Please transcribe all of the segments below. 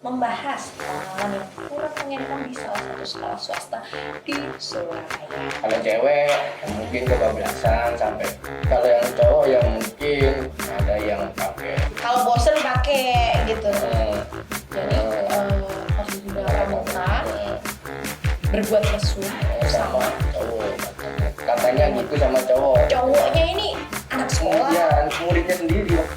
membahas pengalaman yang kurang mengenakan di salah satu sekolah swasta di Surabaya. Kalau cewek ya mungkin kebablasan sampai, kalau yang cowok ya mungkin ada yang pakai Kalau bosen pakai gitu. Jadi pas sudah pramuka berbuat mesum sama sama cowok katanya gitu sama cowok. cowoknya ini anak sekolah. Iya, muridnya sendiri lah.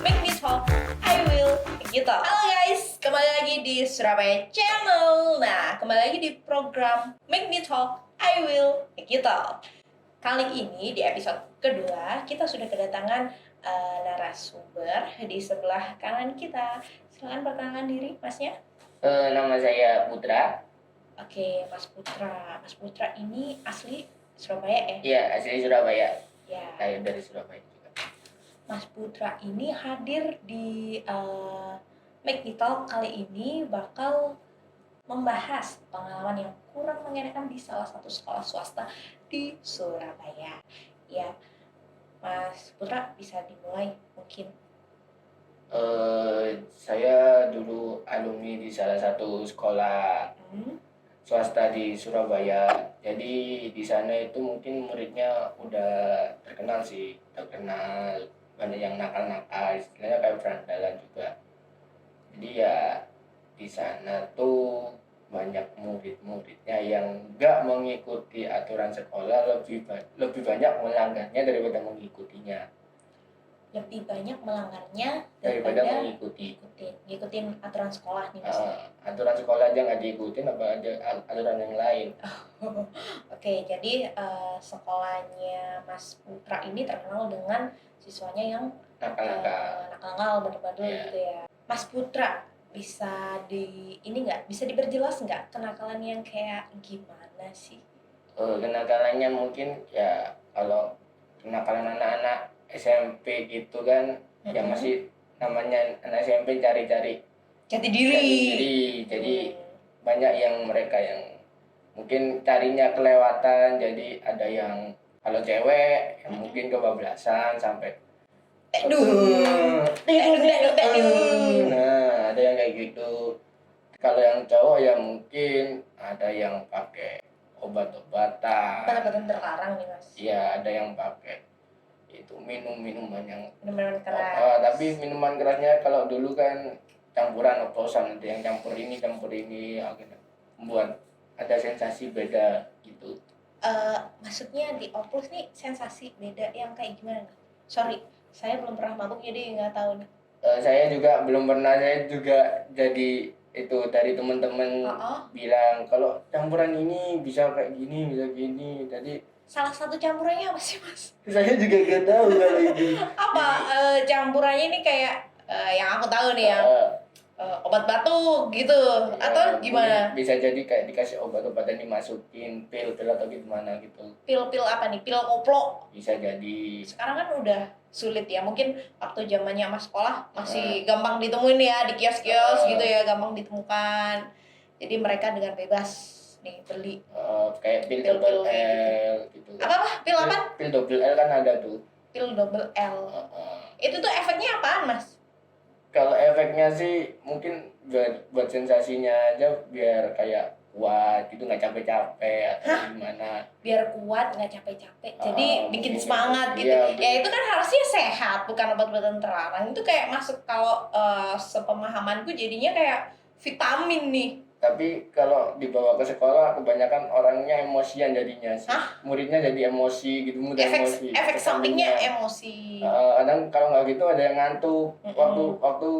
Make me talk, I will gitu. Halo guys, kembali lagi di Surabaya Channel. Nah, kembali lagi di program Make me talk, I will gitu. Kali ini di episode kedua kita sudah kedatangan narasumber di sebelah kanan kita. Silakan perkenalkan diri, masnya. Nama saya Putra. Oke, Mas Putra. Mas Putra ini asli Surabaya ya? Iya, asli Surabaya. Ya. Saya dari Surabaya juga. Mas Putra ini hadir di Make Me Talk kali ini bakal membahas pengalaman yang kurang mengenakan di salah satu sekolah swasta di Surabaya. Ya, Mas Putra bisa dimulai mungkin. Saya dulu alumni di salah satu sekolah swasta di Surabaya. Jadi di sana itu mungkin muridnya udah terkenal sih, terkenal, banyak yang nakal-nakal, istilahnya kayak berandalan juga. Jadi ya di sana tuh banyak murid-muridnya yang nggak mengikuti aturan sekolah, lebih banyak melanggarnya daripada mengikutinya. Lebih banyak melanggarnya Daripada daripada mengikuti. ngikutin aturan sekolah nih Mas. Aturan sekolah aja nggak diikutin, apa ada aturan yang lain. Oke, jadi sekolahnya Mas Putra ini terkenal dengan siswanya yang nakal-nakal, bandel-bandel Iya. gitu ya. Mas Putra bisa bisa diperjelas nggak kenakalan yang kayak gimana sih? Kenakalannya mungkin ya kalau kenakalan anak-anak SMP gitu kan, ya masih namanya anak SMP cari-cari Jati jati diri. diri. Jadi banyak yang mereka yang mungkin carinya kelewatan. Jadi ada yang kalau cewek yang mungkin kebablasan sampai nah, ada yang kayak gitu. Kalau yang cowok ya mungkin ada yang pakai obat-obatan. Obat-obatan terlarang nih Mas. Iya, ada yang pakai itu minuman yang Minuman keras. tapi minuman kerasnya kalau dulu kan campuran oplosan, ada yang campur ini akhirnya membuat ada sensasi beda gitu. Maksudnya di oplos nih sensasi beda yang kayak gimana? Sorry, saya belum pernah mabuk jadi nggak tahu nih. Saya juga belum pernah, saya juga jadi itu dari teman-teman bilang kalau campuran ini bisa kayak gini, bisa gini. Jadi salah satu campurannya apa sih Mas? saya juga gak tahu kalau itu. Apa campurannya ini kayak yang aku tahu nih yang obat batuk gitu atau gimana? Bisa jadi kayak dikasih obat-obatan dimasukin pil atau gimana gitu. Pil apa nih? Pil koplo. Bisa jadi. Sekarang kan udah sulit ya. Mungkin waktu zamannya Mas sekolah masih gampang ditemuin ya di kios-kios gitu ya, gampang ditemukan. Jadi mereka dengan bebas nih beli kayak pil double L gitu. Apa? Pil apa? Pil double L kan ada tuh. Pil double L. Itu tuh efeknya apaan Mas? Kalau efeknya sih mungkin buat sensasinya aja biar kayak kuat gitu, nggak capek-capek atau gimana. Biar kuat nggak capek-capek. Jadi bikin semangat gitu. Iya, ya itu kan harusnya sehat, bukan obat-obatan terlarang. Itu kayak masuk kalau sepemahamanku jadinya kayak vitamin nih. Tapi kalau dibawa ke sekolah kebanyakan orangnya emosian jadinya sih. Muridnya jadi emosi gitu, mudah emosi. Efek sampingnya emosi. Kadang kalau nggak gitu ada yang ngantuk. Waktu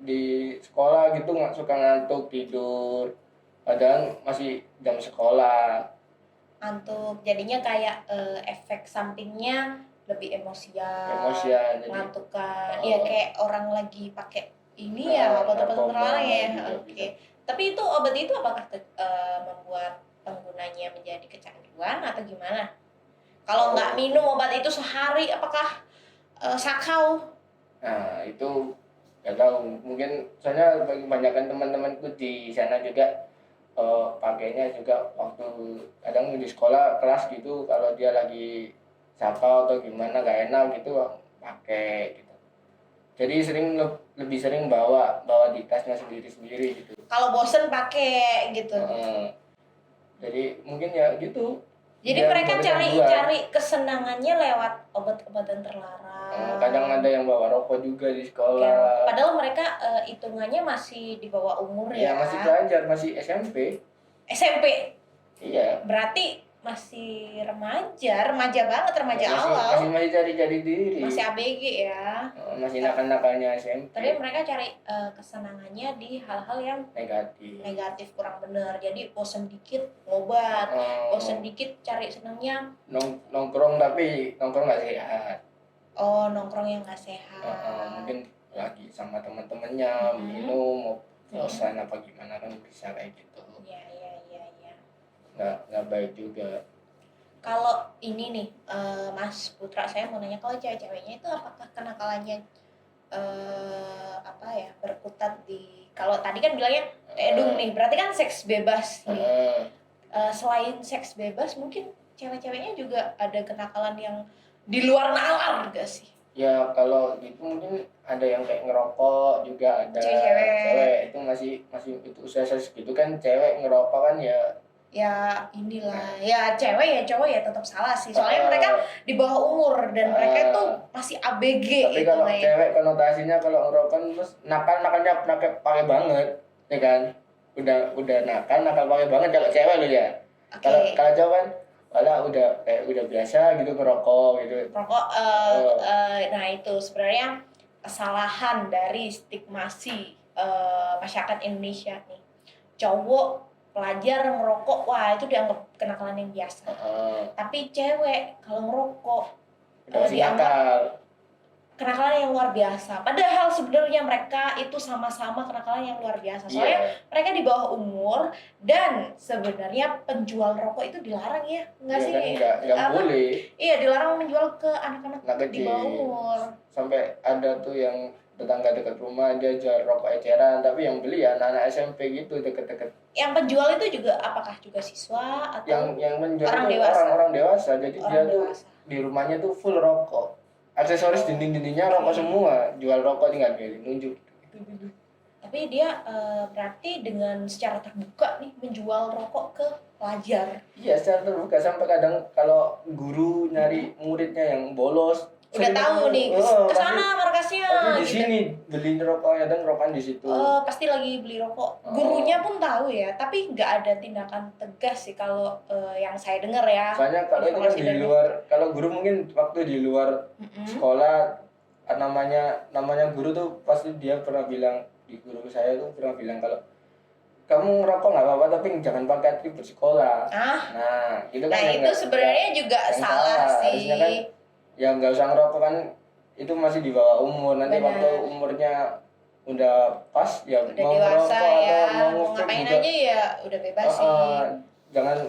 di sekolah gitu nggak suka ngantuk, tidur. Padahal masih jam sekolah. Ngantuk, jadinya kayak efek sampingnya lebih emosian, ngantukan. Ya kayak orang lagi pakai ini ya obat-obatan terlarang ya. Oke. Tapi itu obat itu apakah membuat penggunanya menjadi kecanduan atau gimana? Kalau nggak minum obat itu sehari, apakah sakau? Nah itu nggak tahu. Mungkin soalnya kebanyakan teman-temanku di sana juga pakainya juga waktu kadang di sekolah kelas gitu, kalau dia lagi sakau atau gimana nggak enak gitu pakai gitu. Jadi lebih sering bawa di tasnya sendiri gitu. Kalau bosen pakai gitu. Jadi mungkin ya gitu. Jadi mereka cari kesenangannya lewat obat-obatan terlarang. Kadang ada yang bawa rokok juga di sekolah. Padahal mereka hitungannya masih di bawah umur ya. Iya, masih pelajar, masih SMP. SMP? Iya. Berarti masih remaja banget, remaja awal. Masih cari diri. Masih ABG ya. Masih nakal-nakalnya SMP. Tapi mereka cari kesenangannya di hal-hal yang negatif, kurang bener. Jadi bosen dikit ngobat, bosen dikit cari senangnya nongkrong, tapi nongkrong nggak sehat. Oh, nongkrong yang nggak sehat. Mungkin lagi sama teman-temannya minum, bosan apa gimana kan bisa kayak gitu. Iya. Nggak baik juga. Kalau ini nih, Mas Putra, saya mau nanya, kalau cewek-ceweknya itu apakah kenakalannya berkutat di, kalau tadi kan bilangnya edung nih, berarti kan seks bebas nih. Selain seks bebas, mungkin cewek-ceweknya juga ada kenakalan yang di luar nalar gak sih? Ya kalau gitu mungkin ada yang kayak ngerokok juga ada. Cewek itu masih itu usia segitu kan, cewek ngerokok kan ya inilah, ya cewek ya cowok ya tetap salah sih, soalnya mereka di bawah umur dan mereka tuh masih ABG. Tapi kalau cewek konotasinya kalau ngerokok terus nakalnya pakai banget ya kan, udah nakal pakai banget kalau cewek lo ya. Kalau cowok kan udah biasa gitu ngerokok gitu. Nah itu sebenarnya kesalahan dari stigmasi masyarakat Indonesia nih. Cowok pelajar ngerokok, wah itu dianggap kenakalan yang biasa. Tapi cewek kalau ngerokok dianggap kenakalan yang luar biasa. Padahal sebenarnya mereka itu sama-sama kenakalan yang luar biasa. Soalnya mereka di bawah umur dan sebenarnya penjual rokok itu dilarang ya, nggak sih? Nggak boleh. Iya, dilarang menjual ke anak-anak di bawah umur. Sampai ada tuh yang tetangga dekat rumah dia jual rokok eceran, tapi yang beli ya anak-anak SMP gitu deket-deket. Yang penjual itu juga apakah juga siswa atau yang menjual orang dewasa? Jadi dia tuh di rumahnya tuh full rokok, aksesoris dinding-dindingnya rokok semua, jual rokok tinggal nunjuk. Tapi dia berarti dengan secara terbuka nih menjual rokok ke pelajar. Iya, secara terbuka, sampai kadang kalau guru nyari muridnya yang bolos udah tahu nih kesana markasnya di sini beli rokoknya dan rokokan di situ. Pasti lagi beli rokok. Gurunya pun tahu ya, tapi nggak ada tindakan tegas sih kalau yang saya dengar ya. Soalnya kalau itu kan di luar, kalau guru mungkin waktu di luar sekolah, namanya guru tuh pasti dia pernah bilang, di guru saya tuh pernah bilang kalau kamu ngerokok nggak apa-apa tapi jangan pakai atribut sekolah. Nah itu kan itu sebenarnya juga salah sih. Kan, ya nggak usah ngerokok kan, itu masih di bawah umur. Nanti waktu umurnya udah pas ya udah mau dewasa ya, atau mau ngapain aja ya udah bebas sih.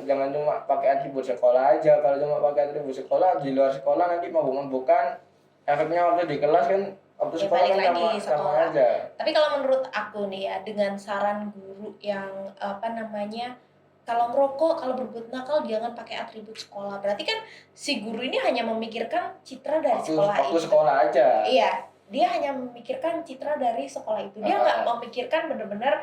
Jangan cuma pakai atribut sekolah aja. Kalau cuma pakai atribut sekolah, di luar sekolah nanti mabuk-mabukan, efeknya waktu di kelas kan, waktu sekolah kan sama aja. Tapi kalau menurut aku nih ya, dengan saran guru yang kalau ngerokok, kalau berbuat nakal jangan pakai atribut sekolah. Berarti kan si guru ini hanya memikirkan citra dari sekolah itu. Waktu sekolah aja. Iya, dia hanya memikirkan citra dari sekolah itu. Dia nggak memikirkan benar-benar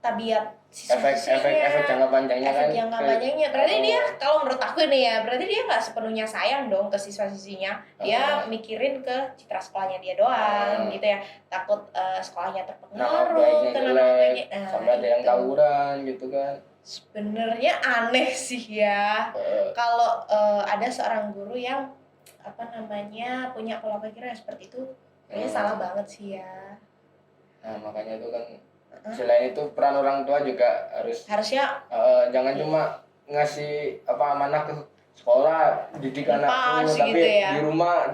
tabiat siswa-siswinya. Efek jangka panjangnya kan. Efek jangka panjangnya. Berarti dia, kalau menurut aku nih ya, berarti dia nggak sepenuhnya sayang dong ke siswa-siswinya. Dia mikirin ke citra sekolahnya dia doang gitu ya. Takut sekolahnya terpengaruh, namanya sampai ada yang tawuran gitu kan. Sebenarnya aneh sih ya. Kalau ada seorang guru yang punya pola pikir seperti itu, kayaknya salah banget sih ya. Nah makanya itu kan, selain itu peran orang tua juga harusnya jangan cuma ngasih amanah ke sekolah, didik anakku, tapi gitu ya. di rumah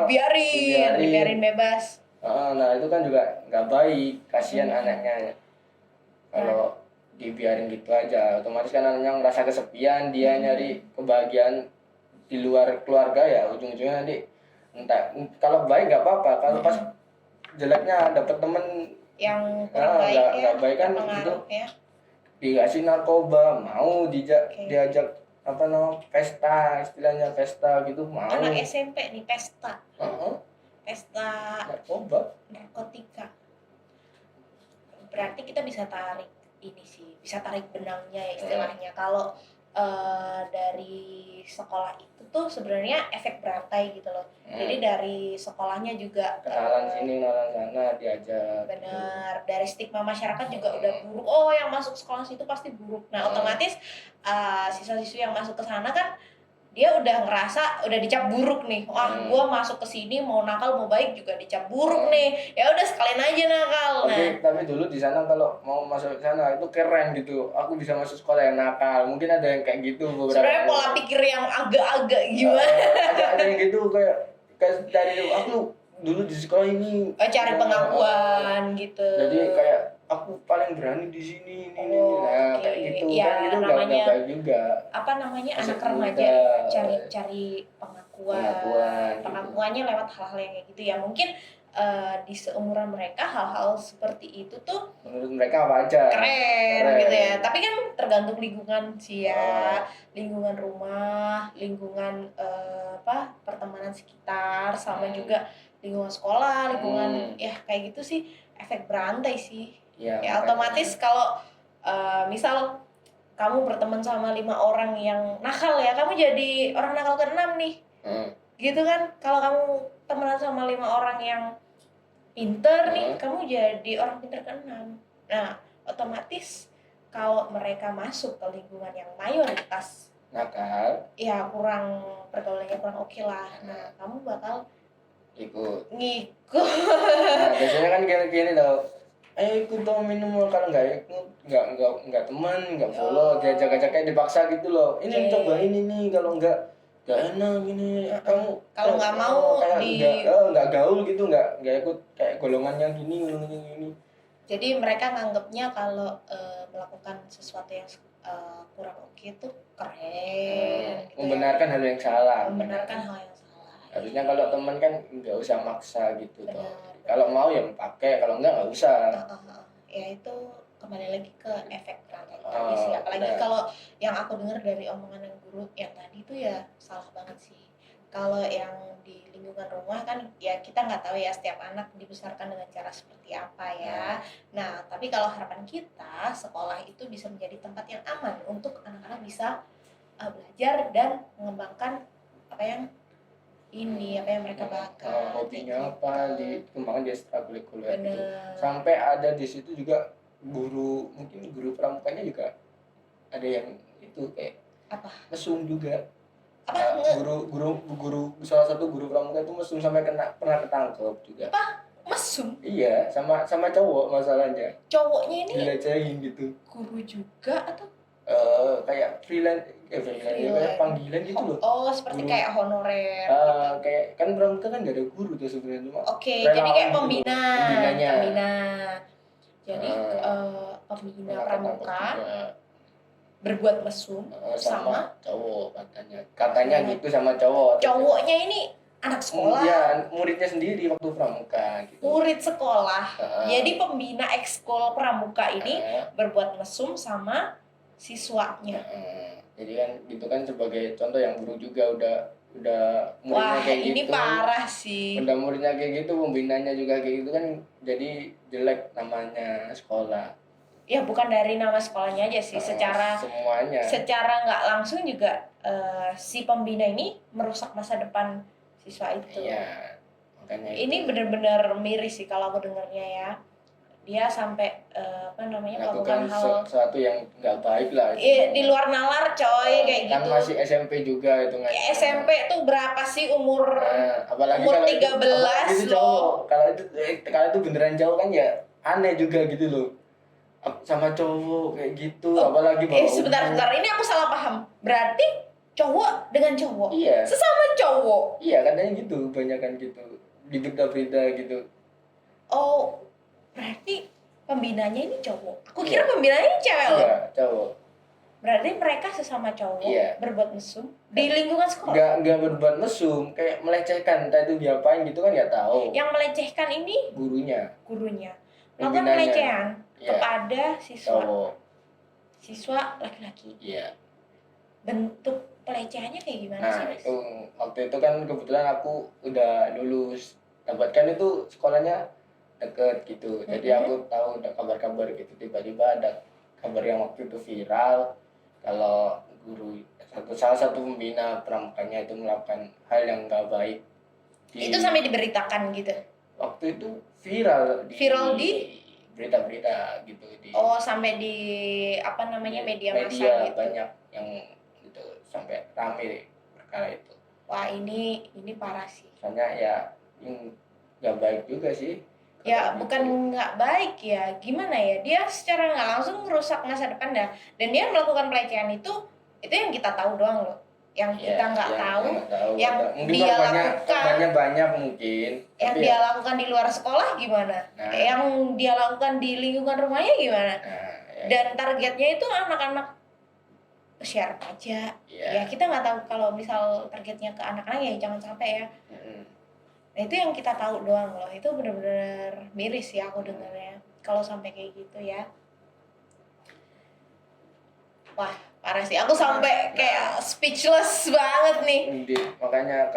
dibiarin bebas. Nah itu kan juga nggak baik, kasihan anaknya kalau dibiarin gitu aja. Otomatis kan anaknya ngerasa kesepian, dia nyari kebahagiaan di luar keluarga, ya ujung-ujungnya nanti entah, kalau baik nggak apa-apa, kalau pas jeleknya dapet temen yang kurang baik kan gitu ya. Dikasih narkoba, mau diajak pesta, istilahnya pesta gitu, mau. Anak SMP nih pesta. pesta narkotika. Berarti kita bisa tarik ini sih, bisa tarik benangnya ya istilahnya. Kalau dari sekolah itu tuh sebenarnya efek berantai gitu loh. Jadi dari sekolahnya juga kenalan sini kenalan sana diajak. Benar, dari stigma masyarakat juga udah buruk. Oh, yang masuk sekolah situ pasti buruk. Nah, otomatis siswa-siswi yang masuk ke sana kan dia udah ngerasa udah dicap buruk nih. Wah, gua masuk ke sini mau nakal mau baik juga dicap buruk nih. Ya udah sekalian aja nakal. Tapi dulu di sana kalau mau masuk ke sana itu keren gitu. Aku bisa masuk sekolah yang nakal. Mungkin ada yang kayak gitu beberapa. Sebenarnya pola pikir yang agak-agak gimana. Ada yang gitu kayak dari aku dulu di sekolah ini cari pengakuan gitu. Jadi kayak aku paling berani di sini ini. Nah, kayak gitu ya, kan itu namanya baik juga. Apa namanya anak remaja cari pengakuannya lewat hal-hal yang kayak gitu ya. Mungkin di seumuran mereka hal-hal seperti itu tuh menurut mereka wajar. Keren gitu ya. Tapi kan tergantung lingkungan sih ya. Lingkungan rumah, lingkungan pertemanan sekitar, sama juga lingkungan sekolah, lingkungan ya kayak gitu sih, efek berantai sih. Ya otomatis kalau misal kamu berteman sama 5 orang yang nakal ya, kamu jadi orang nakal ke-6 nih. Gitu kan. Kalau kamu temenan sama 5 orang yang pinter nih, kamu jadi orang pinter ke-6. Nah, otomatis kalau mereka masuk ke lingkungan yang mayoritas nakal, ya pergaulannya kurang oke lah. Nah, kamu bakal ngikut. Nah, biasanya kan gini tau, ayo ikut dong minum, kalau nggak ikut nggak teman, nggak follow, diajak-ajak kayak dipaksa gitu loh. Ini coba ini nih, kalau nggak enak gini. Kamu kalau nggak mau nggak gaul gitu, nggak ikut kayak golongannya gini. Jadi mereka nganggapnya kalau melakukan sesuatu yang kurang oke itu keren. Gitu membenarkan hal yang salah. Harusnya kalau teman kan nggak usah maksa gitu toh. Kalau mau ya pakai, kalau nggak usah. Ya itu kembali lagi ke efek berantai tadi sih. Apalagi kalau yang aku dengar dari omongan yang guru yang tadi itu ya salah banget sih. Kalau yang di lingkungan rumah kan ya kita nggak tahu ya setiap anak dibesarkan dengan cara seperti apa ya. Nah, tapi kalau harapan kita sekolah itu bisa menjadi tempat yang aman untuk anak-anak bisa belajar dan mengembangkan apa yang mereka bakat, hobinya apa, dikembangkan di ekstrakurikuler gitu. Sampai ada di situ juga mungkin guru pramukanya juga ada yang itu kayak mesum juga. Guru salah satu guru pramuka itu mesum sampai pernah ketangkep juga. Mesum? Iya, sama cowok masalahnya. Cowoknya ini dilecehin gitu. Guru juga atau kayak freelance kayak panggilan gitu loh. Oh, seperti guru. Kayak honorer gitu. Kayak kan pramuka kan gak ada guru tuh sebenarnya. Oke, jadi kayak pembina. Jadi pembina pramuka berbuat mesum sama cowok katanya gitu, sama cowok. Cowoknya ini anak sekolah. Iya, muridnya sendiri waktu pramuka gitu. Murid sekolah. Jadi pembina ekskul pramuka ini berbuat mesum sama siswanya. Jadi kan gitu kan sebagai contoh yang guru juga udah muridnya kayak gitu. Wah, ini parah sih. Udah muridnya kayak gitu, pembinanya juga kayak gitu kan, jadi jelek namanya sekolah. Ya bukan dari nama sekolahnya aja sih, semuanya. Secara nggak langsung juga si pembina ini merusak masa depan siswa itu. Iya. Makanya ini benar-benar miris sih kalau aku dengarnya ya. Dia sampai melakukan hal sesuatu yang nggak baik lah. Di luar nalar coy, kayak kan gitu. Kan masih SMP juga itu nggak. Ya, SMP tuh berapa sih umur? Apalagi umur 13 loh. Kalau itu beneran jauh kan ya aneh juga gitu loh. Sama cowok kayak gitu, apalagi sebentar, ini aku salah paham. Berarti cowok dengan cowok? Iya. Sesama cowok? Iya, katanya gitu, banyak kan gitu di berita-berita gitu. Oh, berarti pembinanya ini cowok? Aku kira pembinanya ini cewek loh. Iya, cowok. Berarti mereka sesama cowok berbuat mesum di lingkungan Enggak sekolah? berbuat mesum, kayak melecehkan, entah itu diapain gitu kan nggak tahu. Yang melecehkan ini? Gurunya. Melakukan pelecehan kepada siswa laki-laki. Iya. Bentuk pelecehannya kayak gimana sih, Mas? Waktu itu kan kebetulan aku udah lulus dapatkan itu sekolahnya deket gitu. Jadi aku tahu ada kabar-kabar gitu, tiba-tiba ada kabar yang waktu itu viral kalau guru salah satu pembina pramukannya itu melakukan hal yang nggak baik. Itu sampai diberitakan gitu. Waktu itu viral di berita-berita gitu sampai di media massa gitu. Banyak yang gitu sampai rame perkara itu. Wah, ini parah sih. Soalnya ya nggak baik juga sih. Ya bukan nggak baik ya, gimana ya, dia secara nggak langsung merusak masa depan dan dia melakukan pelecehan itu yang kita tahu doang loh, yang kita nggak tahu, yang dia lakukan banyak mungkin yang dia lakukan di luar sekolah gimana, yang dia lakukan di lingkungan rumahnya gimana, dan targetnya itu anak-anak usia remaja. Ya kita nggak tahu kalau misal targetnya ke anak-anak ya jangan sampai ya. Nah itu yang kita tahu doang loh, itu benar-benar miris ya aku dengarnya kalau sampai kayak gitu ya. Wah parah sih, aku sampai kayak speechless banget nih. Makanya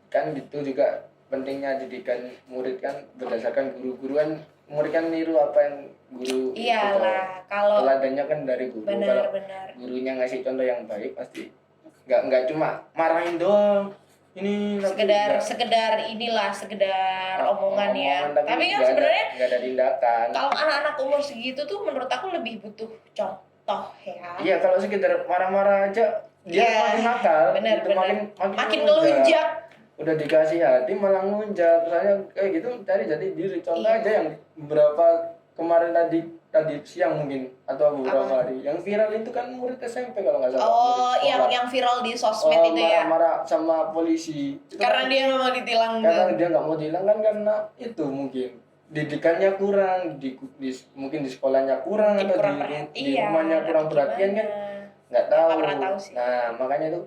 kan gitu juga pentingnya didikan murid kan berdasarkan guru-guru kan, murid kan niru apa yang guru. Iyalah, kalau teladannya kan dari guru. Kalau gurunya ngasih contoh yang baik pasti nggak cuma marahin doang. Ini sekedar omongan ya. Tapi kan sebenarnya nggak ada tindakan. Kalau anak-anak umur segitu tuh menurut aku lebih butuh contoh ya. Iya, kalau sekedar marah-marah aja dia makin nakal, makin ngelunjak. Udah dikasih hati malah ngelunjak. Soalnya kayak gitu cari jadi diri. Contoh aja yang beberapa kemarin tadi siang mungkin atau beberapa hari yang viral itu kan murid SMP kalau nggak salah. Oh, yang viral di sosmed itu ya. Marah-marah sama polisi. Karena dia nggak mau ditilang. Karena dia nggak mau ditilang kan karena itu mungkin didikannya kurang, mungkin di sekolahnya kurang atau di rumahnya kurang perhatian kan nggak tahu. Nah makanya itu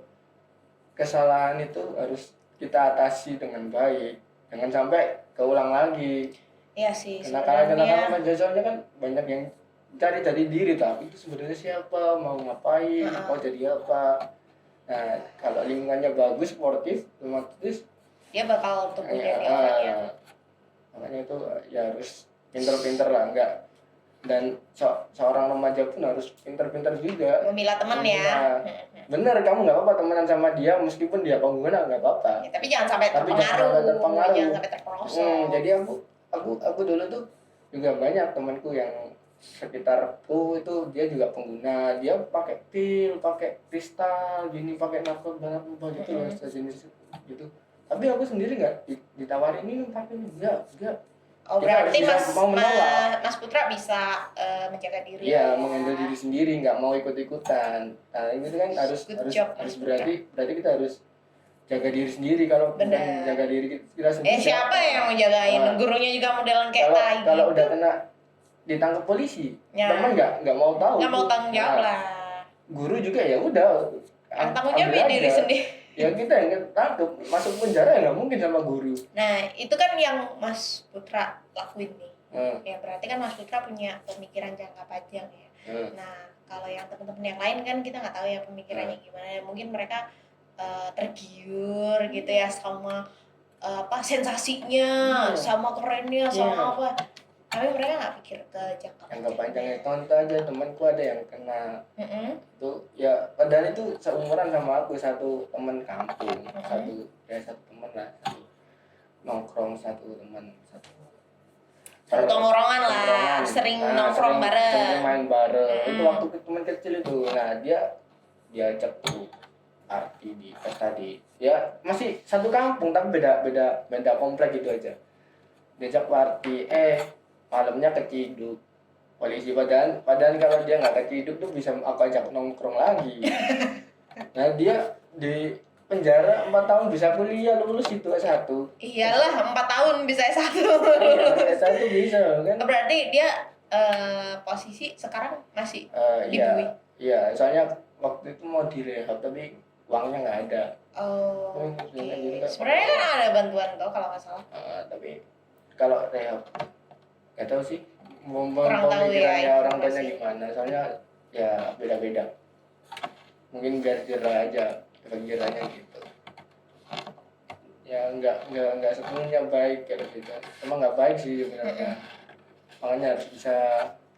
kesalahan itu harus kita atasi dengan baik, jangan sampai keulang lagi. Iya sih. Karena soalnya kan banyak yang cari diri tapi itu sebenarnya siapa, mau ngapain, mau jadi apa. Nah kalau lingkungannya bagus, sportif, otomatis dia bakal tumbuh jadi orangnya. Makanya itu ya harus pinter-pinter lah, enggak. Dan seorang remaja pun harus pinter-pinter juga memilah teman ya. Bener, kamu nggak apa-apa temenan sama dia meskipun dia pengguna, nggak apa-apa. Ya, tapi jangan sampai terpengaruh. Jangan sampai terperosok. Jadi aku dulu tuh juga banyak temanku yang sekitarku itu dia juga pengguna, dia pakai pil, pakai kristal, gini, pakai narkoba gitu loh, sejenis gitu. Tapi aku sendiri nggak ditawarin ini pakai enggak. Oh berarti Mas Putra bisa menjaga diri. Iya, mengendal diri sendiri, nggak mau ikut-ikutan. Nah ini kan harus berarti kita harus jaga diri sendiri. Kalau bukan jaga diri kita sendiri. Siapa yang mau jagain? Gurunya juga modelan kayak tai. Kalau udah kena ditangkap polisi, teman nggak mau tahu. Nggak mau tanggung jawab lah. Guru juga ya udah. Tanggung jawab diri sendiri. Ya kita yang tangkap, masuk penjara ya nggak mungkin sama guru. Nah itu kan yang Mas Putra lakuin nih. Ya berarti kan Mas Putra punya pemikiran jangka panjang ya. Nah kalau yang teman-teman yang lain kan kita nggak tahu ya pemikirannya gimana. Mungkin mereka tergiur gitu ya sama sensasinya, sama kerennya, sama apa. Tapi mereka nggak pikir ke jangka panjangnya. Contoh aja temanku ada yang kena itu ya, padahal itu seumuran sama aku, satu teman kampung, satu teman lah, satu nongkrong, satu tongkrongan lah, sering nongkrong bareng, sering main bareng. Itu waktu teman kecil itu. Nah dia diajak tuh arti di pesta ya masih satu kampung tapi beda komplek gitu aja. Diajak party, malamnya keciduk polisi, padahal kalau dia nggak keciduk tuh bisa aku ajak nongkrong lagi. Nah dia di penjara 4 tahun bisa kuliah, lulus itu S1. Iyalah 4 tahun bisa S1. S1 bisa kan. Berarti dia posisi sekarang masih di BUI. Iya, soalnya waktu itu mau direhab tapi uangnya nggak ada. Sebenarnya kan ada bantuan tuh kalau nggak salah. Tapi kalau rehab nggak tahu sih, kurang tahu ya orang tuanya gimana, soalnya ya beda-beda. Mungkin biar jerah aja, efek jerahnya gitu. ya nggak sepenuhnya baik kayak gitu. Emang nggak baik sih sebenarnya. Makanya harus bisa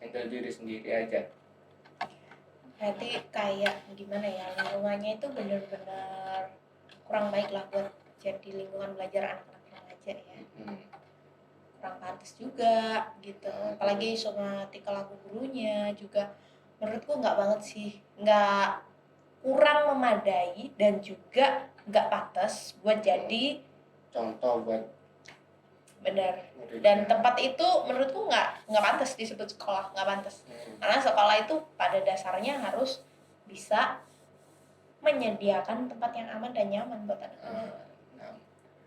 handle diri sendiri aja. Berarti kayak gimana ya, lingkungannya itu benar-benar kurang baik lah buat jadi lingkungan belajar anak-anak remaja ya. Kurang pantas juga gitu, apalagi sama tingkah laku gurunya juga menurutku nggak banget sih, nggak, kurang memadai dan juga nggak pantas buat jadi contoh buat benar. Dan tempat itu menurutku nggak pantas disebut sekolah, nggak pantas. Karena sekolah itu pada dasarnya harus bisa menyediakan tempat yang aman dan nyaman buat anak-anak.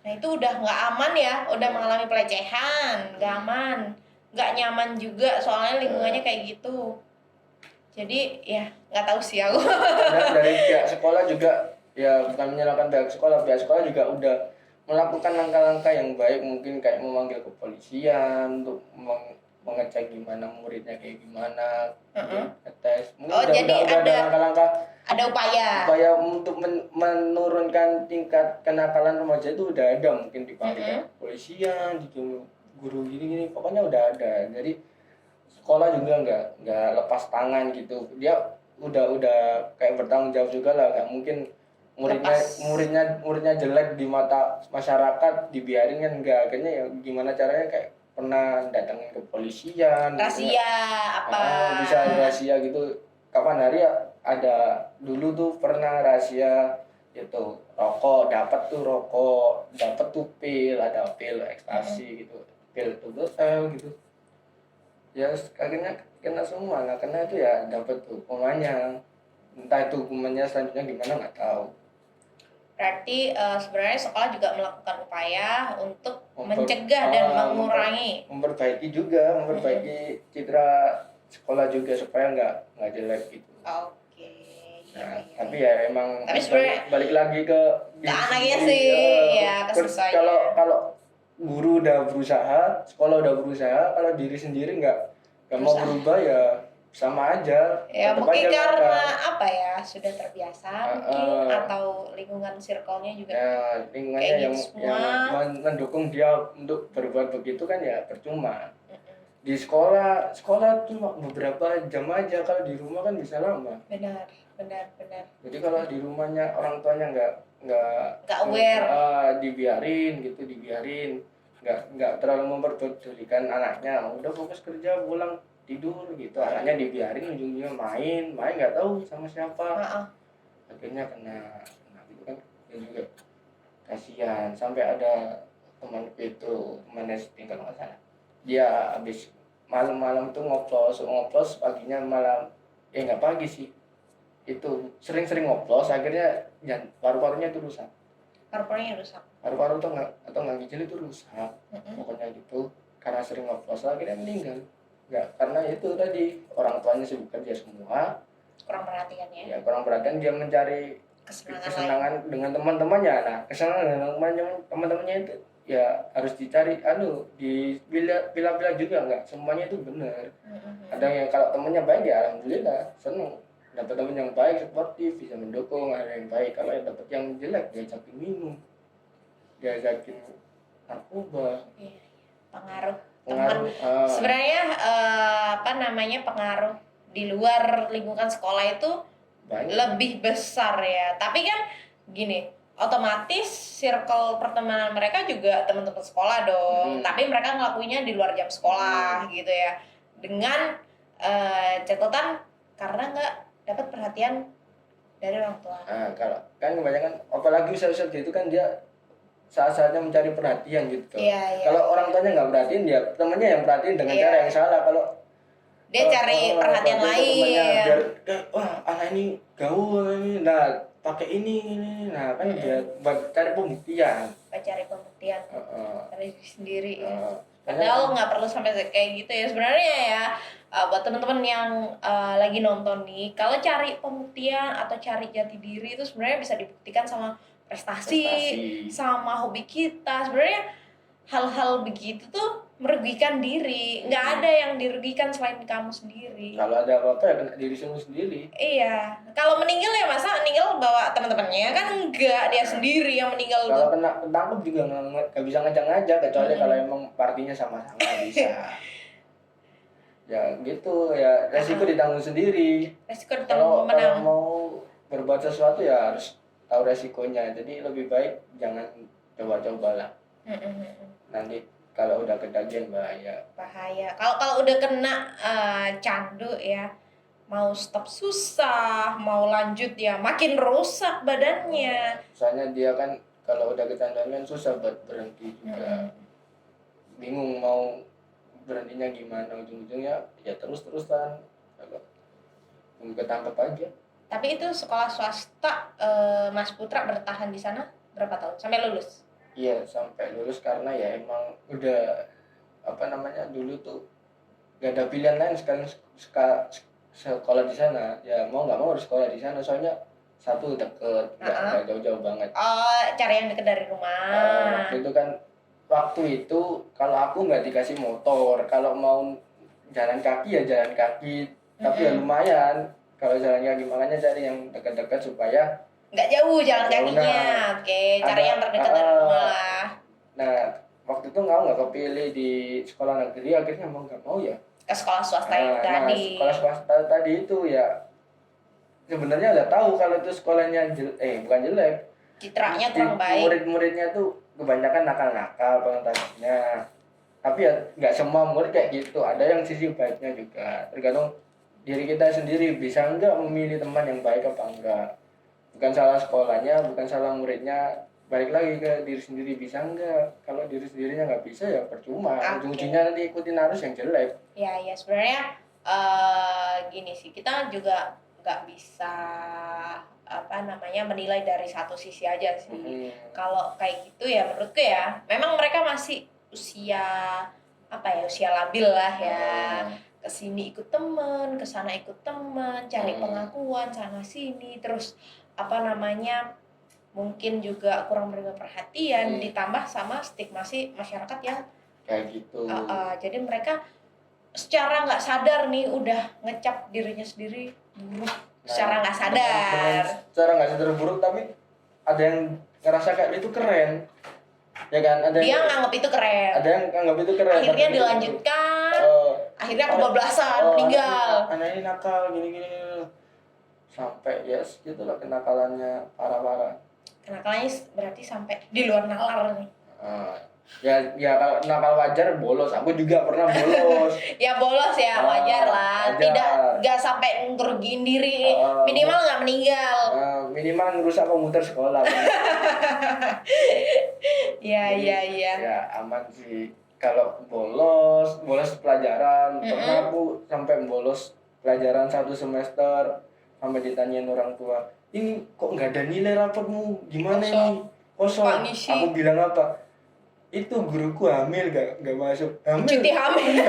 Nah itu udah nggak aman ya, udah mengalami pelecehan, nggak aman, nggak nyaman juga soalnya lingkungannya kayak gitu. Jadi ya nggak tahu sih aku. Dari pihak sekolah juga ya, bukan menyalahkan pihak sekolah juga udah melakukan langkah-langkah yang baik, mungkin kayak memanggil kepolisian untuk mengecek gimana muridnya kayak gimana, ngetes. Mungkin Jadi udah ada langkah-langkah, ada upaya untuk menurunkan tingkat kenakalan remaja itu udah ada, mungkin dipanggil kepolisian, guru gini pokoknya udah ada. Jadi sekolah juga nggak lepas tangan gitu, dia udah kayak bertanggung jawab juga lah. Nggak mungkin muridnya jelek di mata masyarakat dibiarin kan, nggak. Akhirnya ya gimana caranya, kayak pernah datangin kepolisian, rahasia apa bisa rahasia gitu. Kapan hari ya, ada dulu tuh pernah rahasia itu rokok, dapat tuh pil, ada pil ekstasi gitu, pil tuh gitu ya. Akhirnya kena semua. Nggak kena itu ya dapat hukumannya, entah itu hukumannya selanjutnya gimana nggak tahu. Berarti sebenarnya sekolah juga melakukan upaya untuk mencegah dan mengurangi, memperbaiki citra sekolah juga supaya nggak jelek gitu. Oke. Nah, tapi ya emang balik lagi ke anaknya sih ya, kesesuaian. Kalau guru udah berusaha, sekolah udah berusaha, kalau diri sendiri nggak mau berubah ya sama aja. Ya mungkin karena apa ya, sudah terbiasa mungkin, atau lingkungan circle-nya juga ya, lingkungannya yang mendukung dia untuk berbuat begitu kan, ya percuma. Di sekolah cuma beberapa jam aja, kalau di rumah kan bisa lama. Benar. Jadi kalau di rumahnya orang tuanya nggak aware, dibiarin, nggak terlalu memperdulikan anaknya, udah fokus kerja, pulang tidur gitu, anaknya dibiarin ujungnya main nggak tahu sama siapa. Akhirnya kena gitu kan. Dan juga kasihan, sampai ada temanku itu, temannya tinggal nggak salah, dia habis malam-malam tuh ngoplos paginya malam, nggak pagi sih, itu sering ngoplos, akhirnya paru-parunya itu rusak. Paru-paru tuh nggak ngijil itu rusak. Pokoknya gitu, karena sering ngoplos akhirnya meninggal. Nggak, karena itu tadi orang tuanya sibuk kerja semua, kurang perhatian ya. Kurang perhatian, dia mencari kesenangan dengan teman-temannya. Nah, kesenangan dengan teman-temannya itu ya harus dicari, dipilah-pilah juga, nggak semuanya itu benar. Ada yang kalau temannya baik ya alhamdulillah, seneng dapat teman yang baik, sportif, bisa mendukung. Ada yang baik, kalau yang dapat yang jelek diajakin minum, diajakin narkoba. Pengaruh sebenarnya pengaruh di luar lingkungan sekolah itu banyak, lebih besar ya. Tapi kan gini, otomatis circle pertemanan mereka juga teman-teman sekolah dong. Tapi mereka ngelakuinnya di luar jam sekolah gitu ya, dengan catatan karena nggak dapat perhatian dari orang tua. Kalau kan kebanyakan, apalagi usia-usia gitu kan, dia saat-saatnya mencari perhatian gitu. Kalau orang tuanya nggak perhatiin, dia temannya yang perhatiin dengan cara yang salah. Kalau dia cari perhatian lain, biar wah anak ini gaul ini, nah pakai ini, nah kan dia cari pembuktian. Dari sendiri. Padahal nggak perlu sampai kayak gitu ya sebenarnya ya. Buat teman-teman yang lagi nonton nih, kalau cari pembuktian atau cari jati diri itu sebenarnya bisa dibuktikan sama prestasi, sama hobi kita. Sebenarnya hal-hal begitu tuh merugikan diri, nggak ada yang dirugikan selain kamu sendiri. Kalau ada apa-apa ya kena diri sendiri. Iya, kalau meninggal ya masa meninggal bawa teman-temannya, kan enggak, dia sendiri yang meninggal. Kalau kena ketangkep juga nggak bisa ngajak-ngajak, kecuali kalau emang partinya sama-sama bisa. Ya gitu ya, resiko ditanggung sendiri. Resiko ditanggung kalau mau berbuat sesuatu ya harus tahu resikonya, jadi lebih baik jangan coba-coba lah. Nanti kalau udah ketagihan bahaya. Kalau udah kena candu ya, mau stop susah, mau lanjut ya makin rusak badannya. Soalnya dia kan kalau udah kecanduan kan susah buat berhenti juga. Bingung mau berhentinya gimana, ujung-ujungnya ya terus-terusan. Kalau ketangkep aja. Tapi itu sekolah swasta, Mas Putra bertahan di sana berapa tahun sampai lulus? Iya, sampai lulus karena ya emang udah dulu tuh gak ada pilihan lain sekalian sekolah di sana, ya mau nggak mau harus sekolah di sana, soalnya satu deket, nggak jauh-jauh banget. Oh, cari yang deket dari rumah. Waktu itu kalau aku nggak dikasih motor, kalau mau jalan kaki ya jalan kaki, tapi ya lumayan kalau jalan kaki, makanya cari yang dekat-dekat supaya nggak jauh jalan kakinya. Oke, cari yang terdekat dari rumah lah. Nah, waktu itu nggak kepilih di sekolah negeri, akhirnya mau nggak mau ya ke sekolah swasta itu tadi. Sekolah swasta tadi itu ya sebenarnya udah tahu kalau itu sekolahnya bukan jelek, citranya kurang baik, murid-muridnya tuh kebanyakan nakal-nakal pengentasnya, tapi ya nggak semua murid kayak gitu, ada yang sisi baiknya juga, tergantung diri kita sendiri bisa nggak memilih teman yang baik apa enggak. Bukan salah sekolahnya, bukan salah muridnya, balik lagi ke diri sendiri, bisa enggak. Kalau diri sendirinya nggak bisa ya percuma, ujung-ujungnya nanti ikutin arus yang jelek. Ya sebenarnya gini sih, kita juga nggak bisa menilai dari satu sisi aja sih. Kalau kayak gitu ya menurutku ya memang mereka masih usia labil lah ya. Kesini ikut temen, kesana ikut temen, cari pengakuan sana sini, terus mungkin juga kurang menerima perhatian, ditambah sama stigma masyarakat yang kayak gitu. Jadi mereka secara nggak sadar nih udah ngecap dirinya sendiri buruk, secara nggak sadar. Secara nggak sadar buruk, tapi ada yang ngerasa kayak itu keren, ya kan? Dia nganggap itu keren. Ada yang nganggap itu keren. Akhirnya dilanjutkan. Akhirnya kebablasan, meninggal. Anak ini nakal gini-gini. Sampai gitulah kenakalannya parah-parah. Kenakalannya berarti sampai di luar nalar nih. Ya kalau nakal wajar bolos, aku juga pernah bolos. Ya bolos ya wajar lah, nggak sampai ngerugiin diri, minimal nggak meninggal. Minimal ngerusak komputer sekolah. Ya aman sih. Kalau bolos pelajaran, pernah aku sampai bolos pelajaran 1 semester, sampai ditanyain orang tua, ini kok nggak ada nilai rapotmu, gimana ini? Kosong. Aku bilang apa? Itu guruku hamil, gak masuk. Cuti hamil.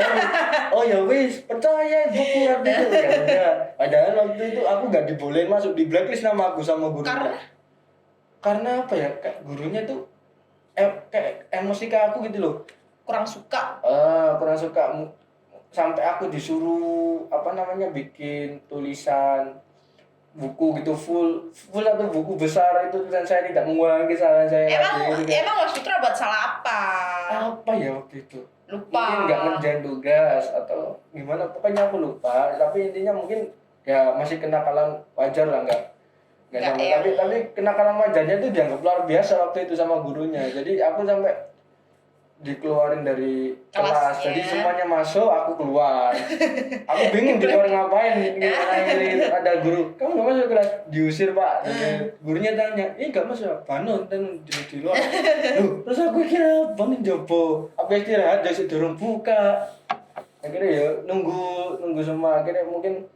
Oh ya wis, percaya buku itu ya. Padahal waktu itu aku gak dibolehin masuk, di blacklist nama aku sama gurunya. Karena apa ya? Kayak gurunya tuh kayak emosi ke aku gitu loh. Kurang suka. Sampai aku disuruh bikin tulisan buku gitu full atau buku besar itu, dan saya tidak mengulangi kesalahan saya lagi. Emang Mas Putra buat salah apa? Apa ya waktu itu? Lupa. Mungkin nggak ngerjain tugas atau gimana, pokoknya aku lupa. Tapi intinya mungkin ya masih kenakalan wajar lah, nggak sama. Tapi kenakalan wajarnya itu dianggap luar biasa waktu itu sama gurunya. Jadi aku sampai dikeluarin dari kelas. Jadi semuanya masuk, aku keluar. Aku bingung di luar ngapain. Ada guru, kamu nggak masuk kelas, diusir pak. Gurunya tanya, nggak masuk, bangun dan di luar. Terus aku kira bangun jopo, apa istirahat jadi dorong buka. Akhirnya ya nunggu semua. Akhirnya mungkin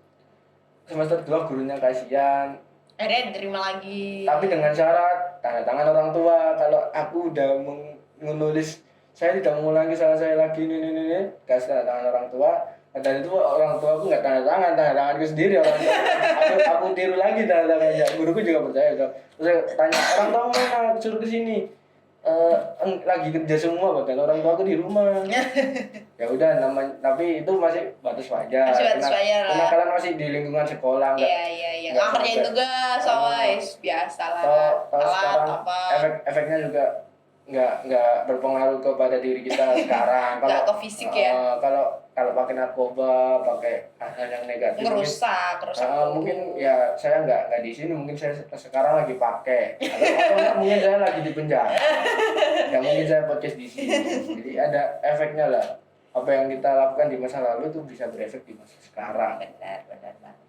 semester 2 gurunya kasihan. Akhirnya diterima lagi. Tapi dengan syarat tanda tangan orang tua. Kalau aku udah menulis saya tidak mengulangi salah saya lagi ini kasih tanda tangan orang tua, dan itu orang tua aku nggak tanda tanganku sendiri, orang tua aku tiru lagi tanda tangannya. Guruku juga percaya. Terus saya tanya, orang tua mana, suruh ke sini. lagi kerja semua, bahkan orang tua aku di rumah. Ya udah namanya, tapi itu masih batas wajar. Masih batas wajar lah. Kenakalan masih di lingkungan sekolah, iya. Nggak ngerjain tugas, biasa lah. Sekarang apa. Efeknya juga nggak berpengaruh kepada diri kita sekarang. Nggak ke fisik ya. Kalau pakai narkoba, pakai hal yang negatif, ngerusak mungkin ya saya nggak di sini, mungkin saya sekarang lagi pakai, atau mungkin saya lagi di penjara. Ya mungkin saya podcast di sini. Jadi ada efeknya lah. Apa yang kita lakukan di masa lalu itu bisa berefek di masa sekarang. Benar.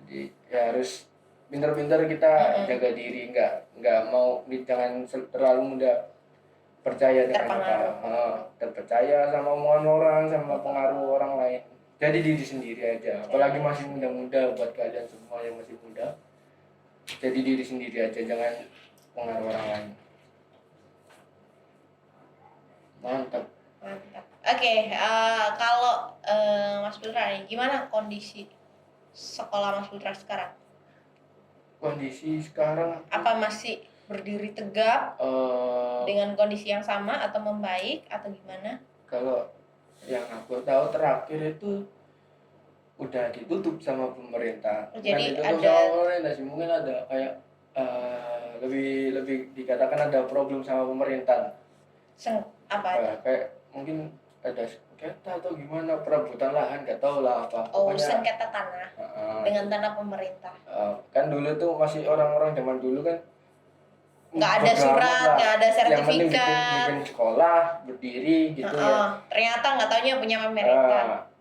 Jadi ya harus pintar-pintar kita jaga diri, nggak mau, jangan terlalu mudah percaya dengan terpercaya sama omongan orang, sama pengaruh orang lain. Jadi diri sendiri aja, apalagi masih muda-muda. Buat kalian semua yang masih muda, jadi diri sendiri aja, jangan pengaruh orang lain. Mantap. Oke, kalau Mas Putra nih, gimana kondisi sekolah Mas Putra sekarang? Kondisi sekarang apa masih berdiri tegak dengan kondisi yang sama atau membaik atau gimana? Kalau yang aku tahu terakhir itu udah ditutup sama pemerintah. Jadi ada sama pemerintah sih, mungkin ada kayak lebih dikatakan ada problem sama pemerintah. Apa? Kayak mungkin ada sengketa atau gimana, perebutan lahan, nggak tahu lah apa. Sengketa tanah dengan tanah pemerintah. Kan dulu tuh masih orang-orang zaman dulu kan nggak ada surat, nggak ada sertifikat. Bikin sekolah berdiri gitu ya. Ternyata nggak taunya punya pemerintah.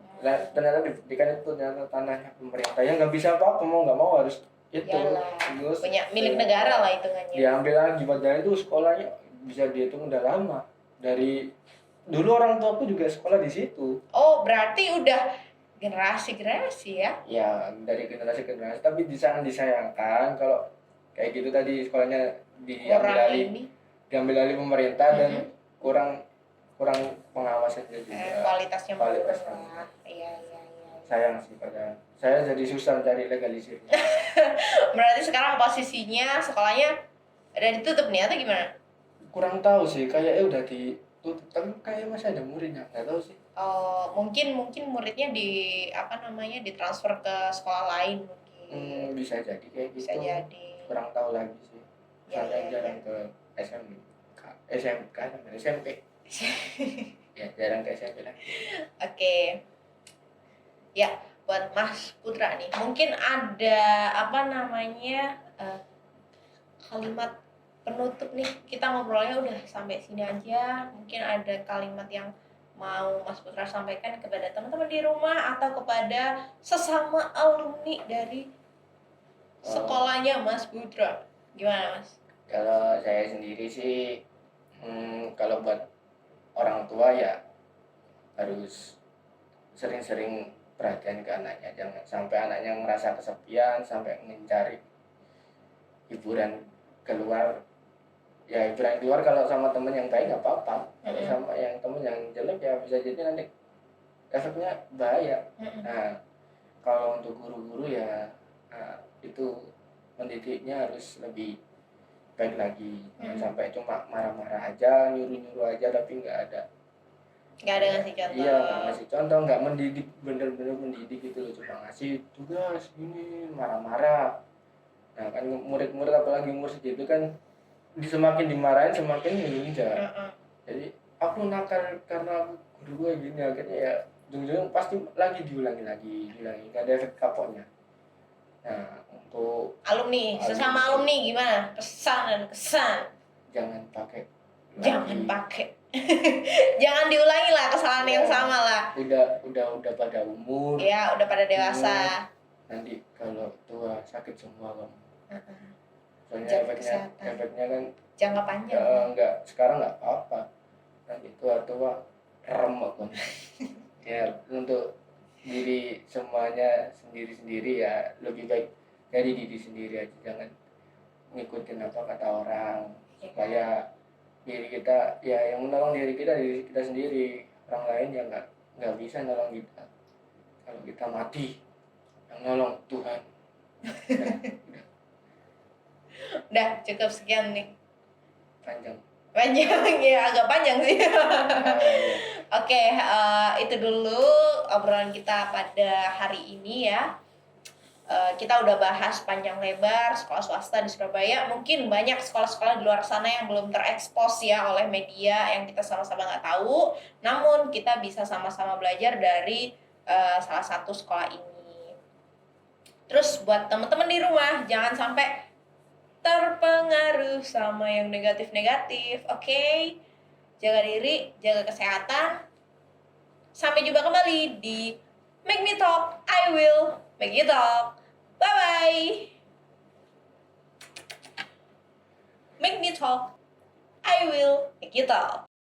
Ternyata dibuktikan itu ternyata tanahnya pemerintah, ya nggak bisa apa-apa, mau nggak mau harus itu. Terus punya milik negara lah hitungannya. Diambil lagi, padahal itu sekolahnya bisa dihitung udah lama, dari dulu orang tua aku juga sekolah di situ. Oh, berarti udah generasi ya? Ya, dari generasi, tapi sangat disayangkan kalau kayak gitu tadi, sekolahnya diambil alih pemerintah dan kurang pengawasannya juga. Kualitasnya. Iya. Sayang sih, padahal saya jadi susah mencari legalisirnya. Berarti sekarang posisinya sekolahnya udah ditutup nih atau gimana? Kurang tahu sih, kayaknya udah ditutup, tapi kayak masih ada muridnya, nggak tahu sih. Mungkin muridnya ditransfer ke sekolah lain mungkin. Bisa jadi kayak gitu. Bisa jadi. Kurang tahu lagi sih. Saya jarang ke SMP. Ya, jarang ke SMP lagi. Oke. Ya, buat Mas Putra nih, mungkin ada kalimat penutup nih. Kita ngobrolnya udah sampai sini aja. Mungkin ada kalimat yang mau Mas Putra sampaikan kepada teman-teman di rumah atau kepada sesama alumni dari sekolahnya Mas Putra. Gimana, Mas? Kalau saya sendiri sih, kalau buat orang tua ya harus sering-sering perhatian ke anaknya, jangan sampai anaknya merasa kesepian sampai mencari hiburan keluar. Ya hiburan keluar kalau sama temen yang baik nggak apa-apa, kalau sama yang temen yang jelek ya bisa jadi nanti efeknya bahaya. Nah, kalau untuk guru-guru ya itu mendidiknya harus lebih baik lagi, sampai cuma marah-marah aja, nyuruh-nyuruh aja, tapi nggak ada ngasih contoh. Iya, ngasih contoh, nggak mendidik, bener-bener mendidik gitu loh, cuma ngasih tugas ini marah-marah. Nah kan murid-murid apalagi umur segitu kan semakin dimarahin semakin ngejar. Jadi aku nakal karena guru gue gini, akhirnya ya ujung-ujung pasti diulangi lagi, nggak ada efek kapoknya. Nah, untuk sesama alumni gimana pesan dan kesan? Jangan pakai jangan diulangi lah kesalahan yang sama lah. Udah pada umur ya, udah pada dewasa, nanti kalau tua sakit semua kamu. Soalnya efeknya kan jangka panjang. Sekarang nggak apa-apa, nanti tua remek kan. Ya, untuk diri semuanya sendiri-sendiri ya lebih baik dari diri sendiri aja, jangan ngikutin apa kata orang, supaya diri kita ya yang menolong diri kita sendiri. Orang lain ya nggak bisa nolong kita. Kalau kita mati yang nolong Tuhan. Udah cukup sekian nih, panjang. Panjang ya, agak panjang sih. Iya. Oke, itu dulu obrolan kita pada hari ini ya. Kita udah bahas panjang lebar sekolah swasta di Surabaya. Mungkin banyak sekolah-sekolah di luar sana yang belum terekspos ya oleh media yang kita sama-sama nggak tahu. Namun kita bisa sama-sama belajar dari salah satu sekolah ini. Terus buat teman-teman di rumah jangan sampai terpengaruh sama yang negatif-negatif, oke? Jaga diri, jaga kesehatan. Sampai jumpa kembali di Make Me Talk, I Will Make You Talk. Bye-bye. Make Me Talk, I Will Make You Talk.